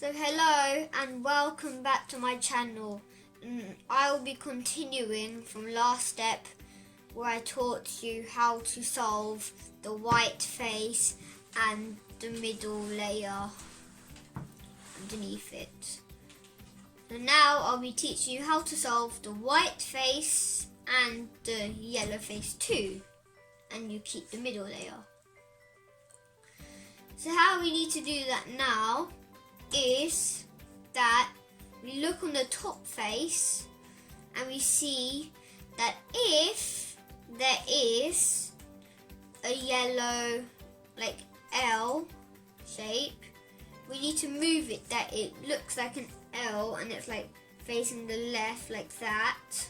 So hello and welcome back to my channel. I will be continuing from last step where I taught you how to solve the white face and the middle layer underneath it. So now I'll be teaching you how to solve the white face and the yellow face too, and you keep the middle layer. So how we need to do that now is that we look on the top face and we see that if there is a yellow like L shape, we need to move it that it looks like an L and it's like facing the left like that.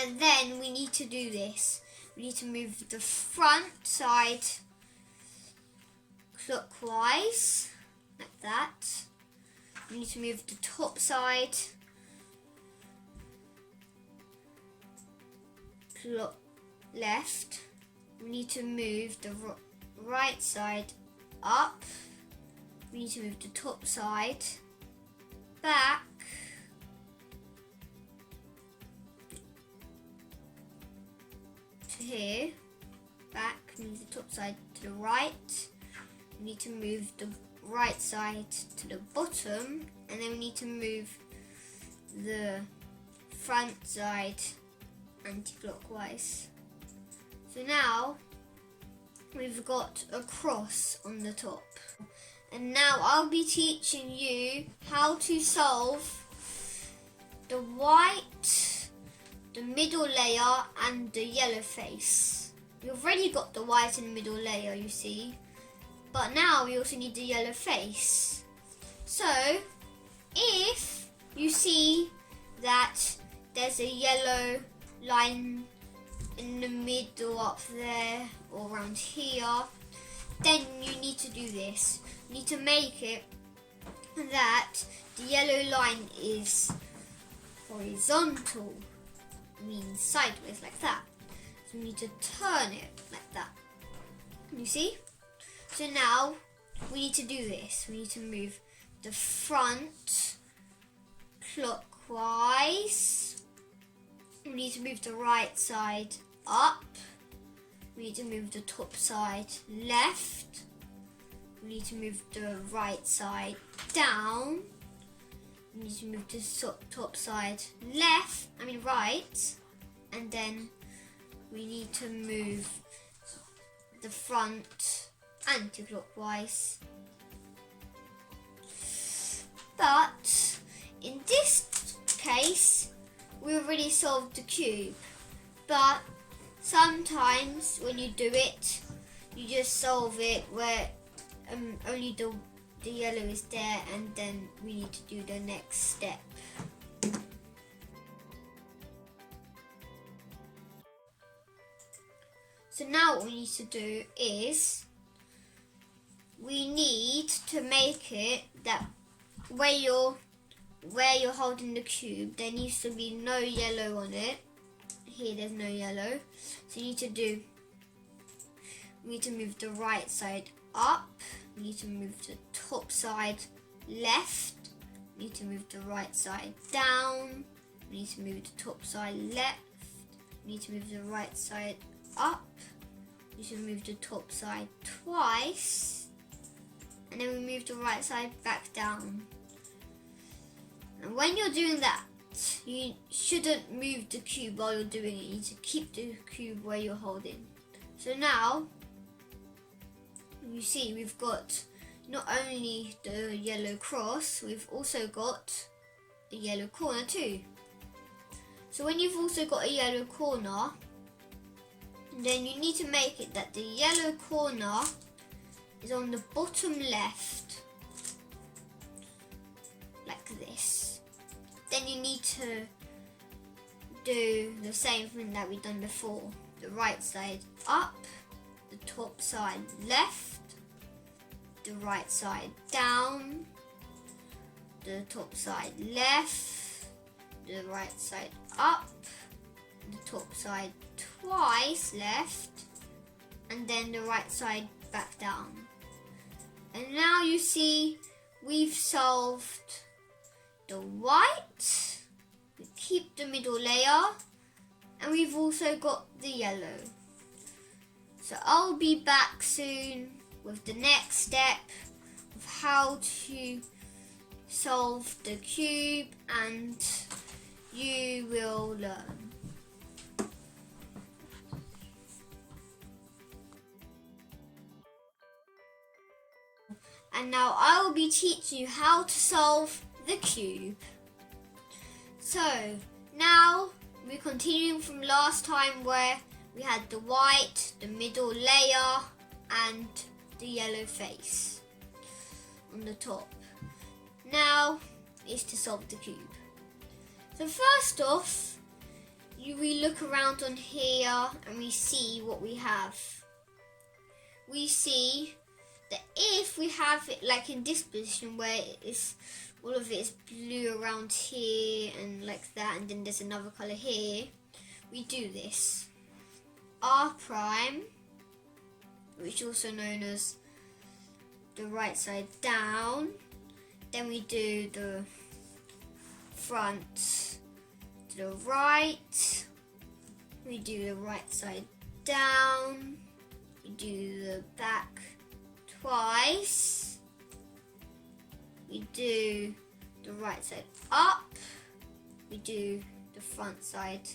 And then we need to do this. We need to move the front side clockwise like that. We need to move the top side left. We need to move the right side up. We need to move the top side back. To here, back, move the top side to the right. We need to move the right side to the bottom, and then we need to move the front side anti-clockwise. So now we've got a cross on the top. And now I'll be teaching you how to solve the white, the middle layer and the yellow face. You've already got the white in the middle layer, you see. But now we also need the yellow face. So if you see that there's a yellow line in the middle up there or around here, then you need to do this. You need to make it that the yellow line is horizontal, means sideways like that. So we need to turn it like that. You see? So now we need to do this. We need to move the front clockwise. We need to move the right side up. We need to move the top side left. We need to move the right side down. We need to move the top side right. And then we need to move the front anti-clockwise. But in this case, we already solved the cube. But sometimes when you do it, you just solve it where only the yellow is there, and then we need to do the next step. So now what we need to do is we need to make it that where you're holding the cube, there needs to be no yellow on it. Here there's no yellow. So we need to move the right side up. We need to move the top side left. We need to move the right side down. We need to move the top side left. We need to move the right side up. We need to move the top side twice. And then we move the right side back down. And when you're doing that, you shouldn't move the cube while you're doing it. You need to keep the cube where you're holding. So now, you see we've got not only the yellow cross, we've also got a yellow corner too. So when you've also got a yellow corner, then you need to make it that the yellow corner is on the bottom left, like this. Then you need to do the same thing that we've done before. The right side up, the top side left, the right side down, the top side left, the right side up, the top side twice left, and then the right side back down. And now you see we've solved the white, we keep the middle layer, and we've also got the yellow. So I'll be back soon with the next step of how to solve the cube, and you will learn. And now I will be teaching you how to solve the cube. So now we're continuing from last time where we had the white, the middle layer and the yellow face on the top. Now is to solve the cube. So first off, we look around on here and we see what we have. We see that if we have it like in this position where it's all of it is blue around here and like that, and then there's another colour here, we do this. R prime, which is also known as the right side down. Then we do the front to the right. We do the right side down. We do the back twice. We do the right side up. We do the front side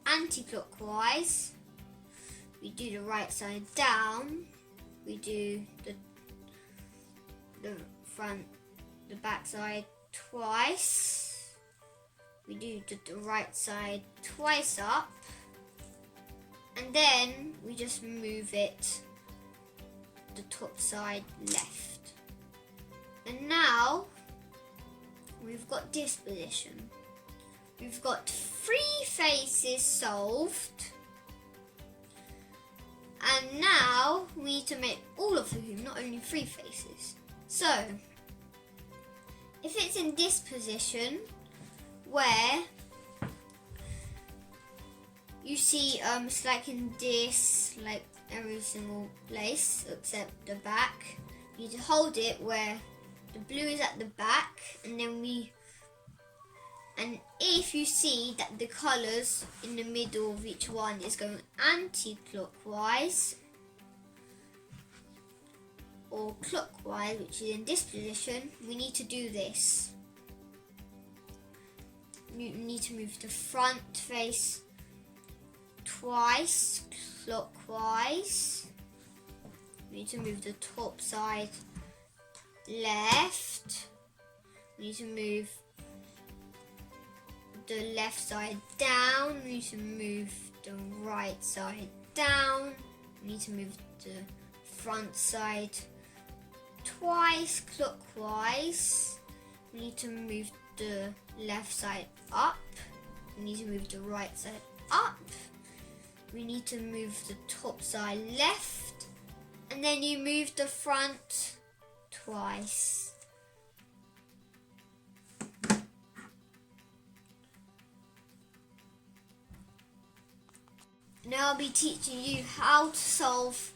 anti-clockwise. We do the right side down. We do the back side twice. We do the right side twice up. And then we just move it the top side left. And now we've got this position. We've got 3 faces solved. And now we need to make all of the cube, not only 3 faces. So, if it's in this position where you see it's like in this, like every single place except the back, you need to hold it where the blue is at the back, and if you see that the colours in the middle of each one is going anti-clockwise or clockwise, which is in this position, we need to do this. You need to move the front face twice clockwise. We need to move the top side left. We need to move the left side down. We need to move the right side down. We need to move the front side twice clockwise. We need to move the left side up. We need to move the right side up. We need to move the top side left, and then you move the front twice. Now I'll be teaching you how to solve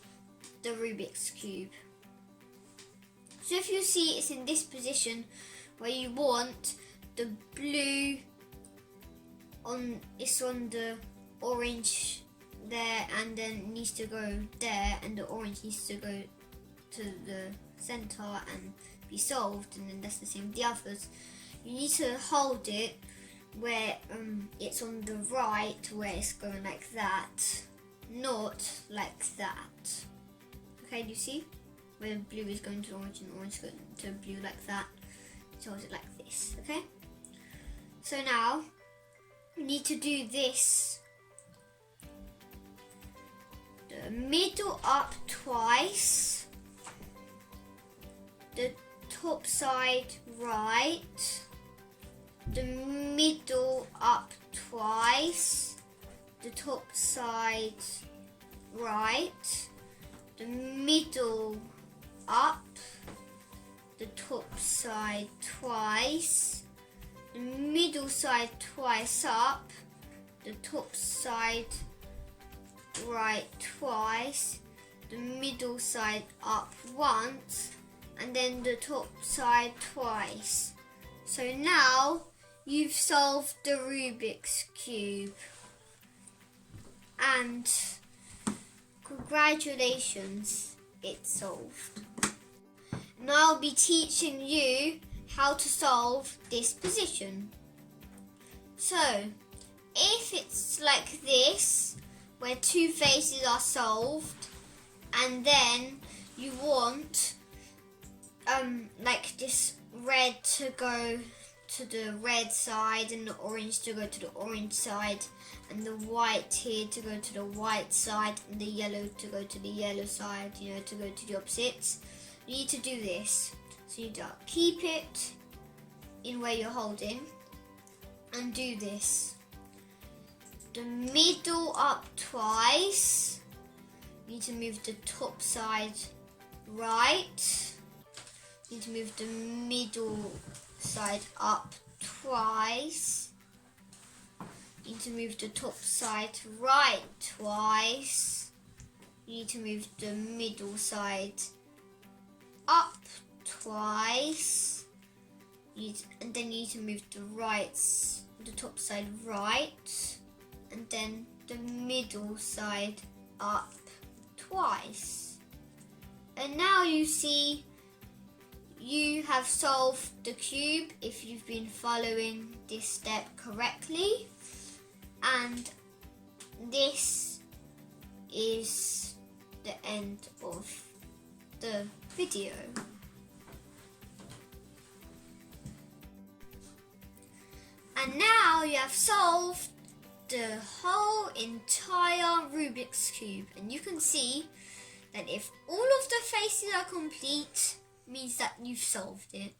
the Rubik's Cube. So if you see it's in this position where you want the blue on the orange there, and then it needs to go there, and the orange needs to go to the center and be solved, and then that's the same with the others. You need to hold it where it's on the right, where it's going like that, not like that. Okay, do you see? Where blue is going to orange and orange is going to blue like that. So hold it like this, okay? So now we need to do this. The middle up twice, the top side right, the middle up twice, the top side right, the middle up, the top side twice, the middle side twice up, the top side right twice, the middle side up once, and then the top side twice. So now you've solved the Rubik's Cube. And congratulations, it's solved. Now I'll be teaching you how to solve this position. So, if it's like this, where two faces are solved, and then you want like this red to go to the red side and the orange to go to the orange side and the white here to go to the white side and the yellow to go to the yellow side, you know, to go to the opposites. You need to do this. So you need to keep it in where you're holding and do this. The middle up twice. You need to move the top side right. You need to move the middle side up twice. You need to move the top side right twice. You need to move the middle side up twice. And then you need to move the top side right, and then the middle side up twice. And now you see you have solved the cube if you've been following this step correctly. And this is the end of the video. And now you have solved the whole entire Rubik's Cube. And you can see that if all of the faces are complete, means that you've solved it.